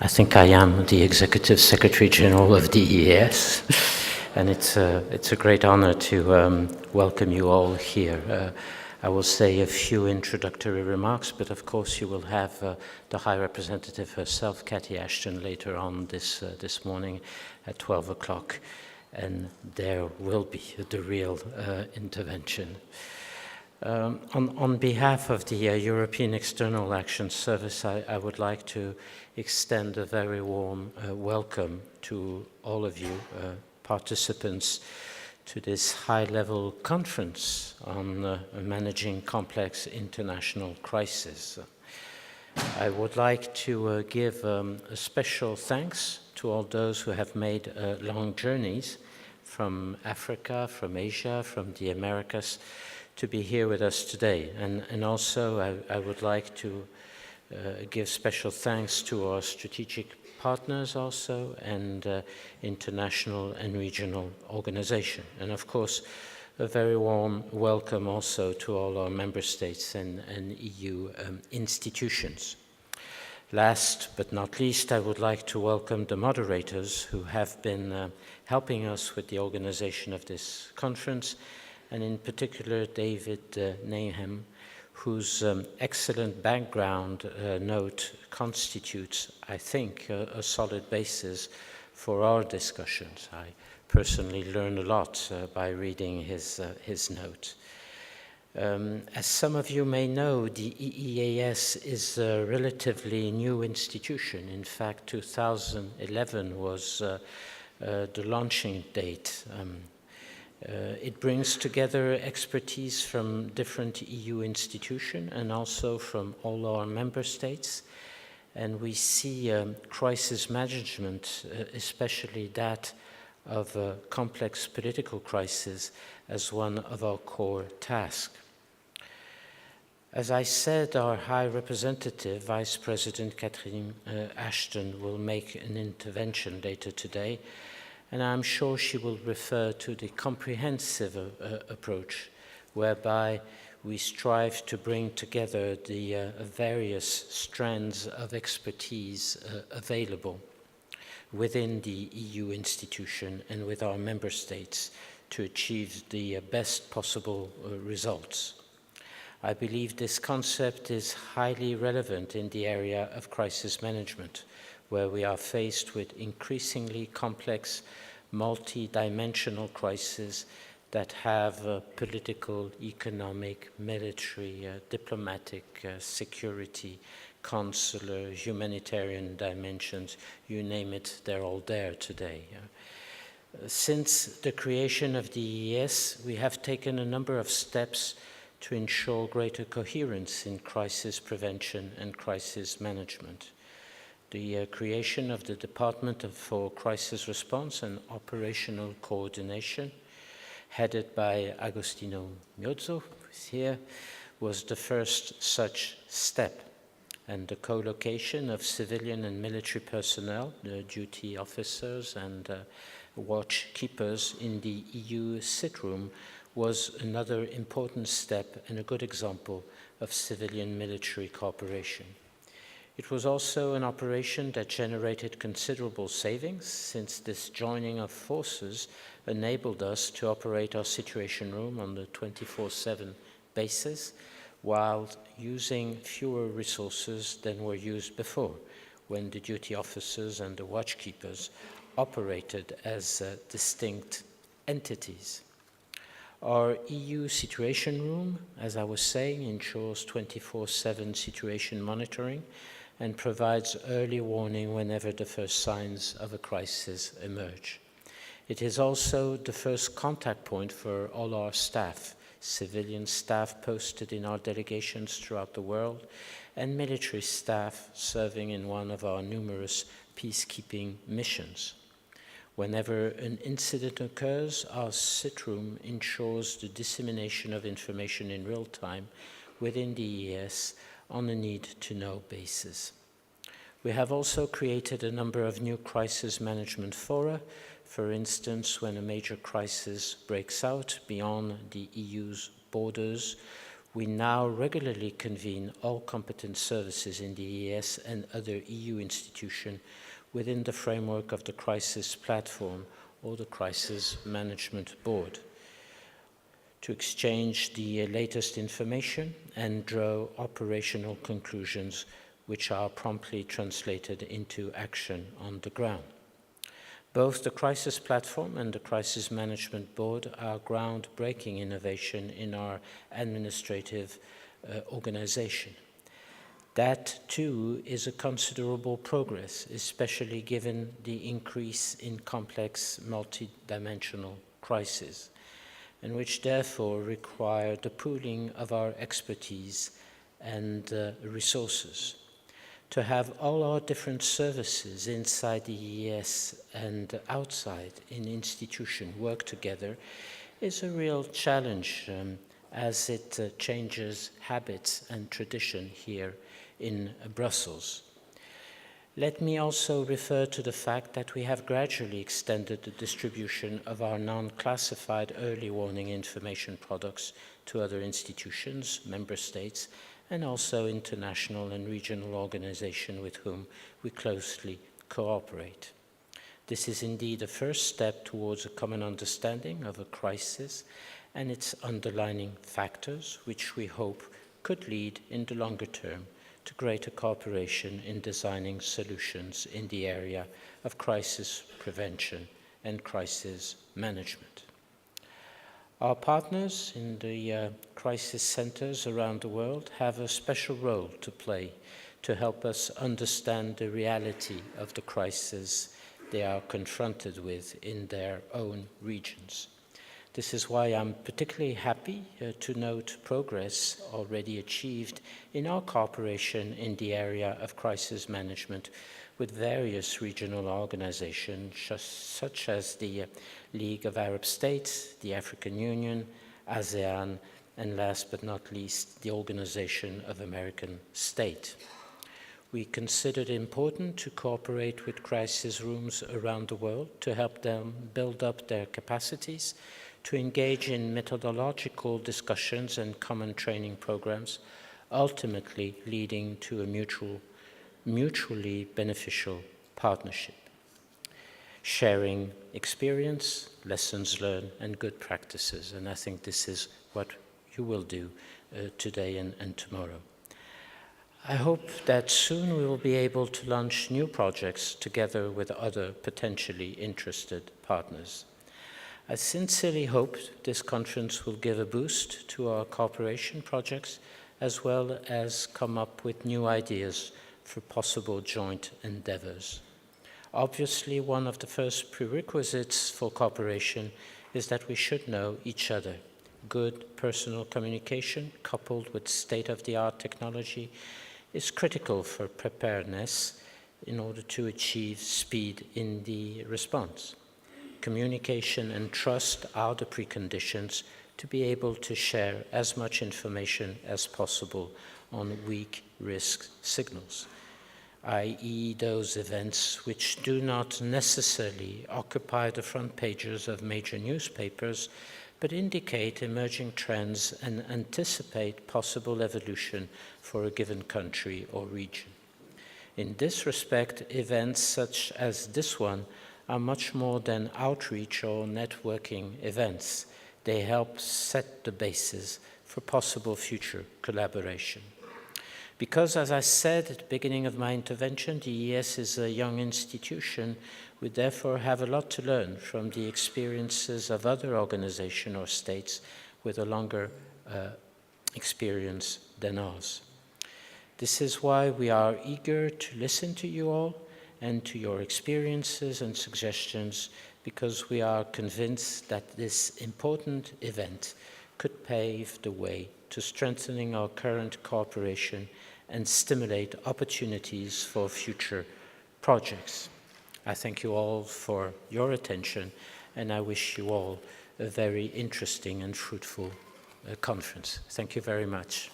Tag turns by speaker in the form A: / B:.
A: I think I am the Executive Secretary General of the EEAS, and it's a great honor to welcome you all here. I will say a few introductory remarks, but of course you will have the High Representative herself, Cathy Ashton, later on this morning at 12 o'clock, and there will be the real intervention. On behalf of the European External Action Service, I would like to extend a very warm welcome to all of you participants to this high-level conference on managing complex international crises. I would like to give a special thanks to all those who have made long journeys from Africa, from Asia, from the Americas, to be here with us today. And also I would like to give special thanks to our strategic partners also, and international and regional organizations. And of course, a very warm welcome also to all our member states and EU institutions. Last but not least, I would like to welcome the moderators who have been helping us with the organization of this conference, and in particular David Nahum, whose excellent background note constitutes, I think, a solid basis for our discussions. I personally learned a lot by reading his note. As some of you may know, the EEAS is a relatively new institution. In fact, 2011 was the launching date. It brings together expertise from different EU institutions and also from all our member states. And we see crisis management, especially that of a complex political crisis, as one of our core tasks. As I said, our High Representative, Vice President Catherine Ashton, will make an intervention later today, and I'm sure she will refer to the comprehensive approach, whereby we strive to bring together the various strands of expertise available within the EU institution and with our member states to achieve the best possible results. I believe this concept is highly relevant in the area of crisis management, where we are faced with increasingly complex, multi-dimensional crises that have political, economic, military, diplomatic, security, consular, humanitarian dimensions. You name it, they're all there today. Since the creation of the EEAS, we have taken a number of steps to ensure greater coherence in crisis prevention and crisis management. The creation of the Department for Crisis Response and Operational Coordination, headed by Agostino Miozzo, who's here, was the first such step. And the co-location of civilian and military personnel, the duty officers and watchkeepers in the EU sit room was another important step and a good example of civilian-military cooperation. It was also an operation that generated considerable savings, since this joining of forces enabled us to operate our situation room on the 24/7 basis, while using fewer resources than were used before, when the duty officers and the watchkeepers operated as distinct entities. Our EU situation room, as I was saying, ensures 24/7 situation monitoring and provides early warning whenever the first signs of a crisis emerge. It is also the first contact point for all our staff, civilian staff posted in our delegations throughout the world, and military staff serving in one of our numerous peacekeeping missions. Whenever an incident occurs, our sit room ensures the dissemination of information in real time within the EEAS on a need-to-know basis. We have also created a number of new crisis management fora. For instance, when a major crisis breaks out beyond the EU's borders, We now regularly convene all competent services in the EEAS and other EU institutions within the framework of the Crisis Platform or the Crisis Management Board to exchange the latest information and draw operational conclusions which are promptly translated into action on the ground. Both the Crisis Platform and the Crisis Management Board are groundbreaking innovation in our administrative organization. That, too, is a considerable progress, especially given the increase in complex multidimensional crises, and which therefore require the pooling of our expertise and resources. To have all our different services inside the EEAS and outside in institution work together is a real challenge as it changes habits and tradition here in Brussels. Let me also refer to the fact that we have gradually extended the distribution of our non-classified early warning information products to other institutions, member states, and also international and regional organizations with whom we closely cooperate. This is indeed a first step towards a common understanding of a crisis and its underlying factors, which we hope could lead in the longer term to greater cooperation in designing solutions in the area of crisis prevention and crisis management. Our partners in the crisis centers around the world have a special role to play to help us understand the reality of the crisis they are confronted with in their own regions. This is why I'm particularly happy to note progress already achieved in our cooperation in the area of crisis management with various regional organizations such as the League of Arab States, the African Union, ASEAN, and last but not least, the Organization of American States. We consider it important to cooperate with crisis rooms around the world to help them build up their capacities, to engage in methodological discussions and common training programs, ultimately leading to a mutually beneficial partnership. Sharing experience, lessons learned, and good practices. And I think this is what you will do today and tomorrow. I hope that soon we will be able to launch new projects together with other potentially interested partners. I sincerely hope this conference will give a boost to our cooperation projects as well as come up with new ideas for possible joint endeavors. Obviously, one of the first prerequisites for cooperation is that we should know each other. Good personal communication coupled with state-of-the-art technology is critical for preparedness in order to achieve speed in the response. Communication and trust are the preconditions to be able to share as much information as possible on weak risk signals, i.e. those events which do not necessarily occupy the front pages of major newspapers, but indicate emerging trends and anticipate possible evolution for a given country or region. In this respect, events such as this one are much more than outreach or networking events. They help set the basis for possible future collaboration. Because, as I said at the beginning of my intervention, the EEAS is a young institution, we therefore have a lot to learn from the experiences of other organizations or states with a longer experience than ours. This is why we are eager to listen to you all and to your experiences and suggestions, because we are convinced that this important event could pave the way to strengthening our current cooperation and stimulate opportunities for future projects. I thank you all for your attention, and I wish you all a very interesting and fruitful conference. Thank you very much.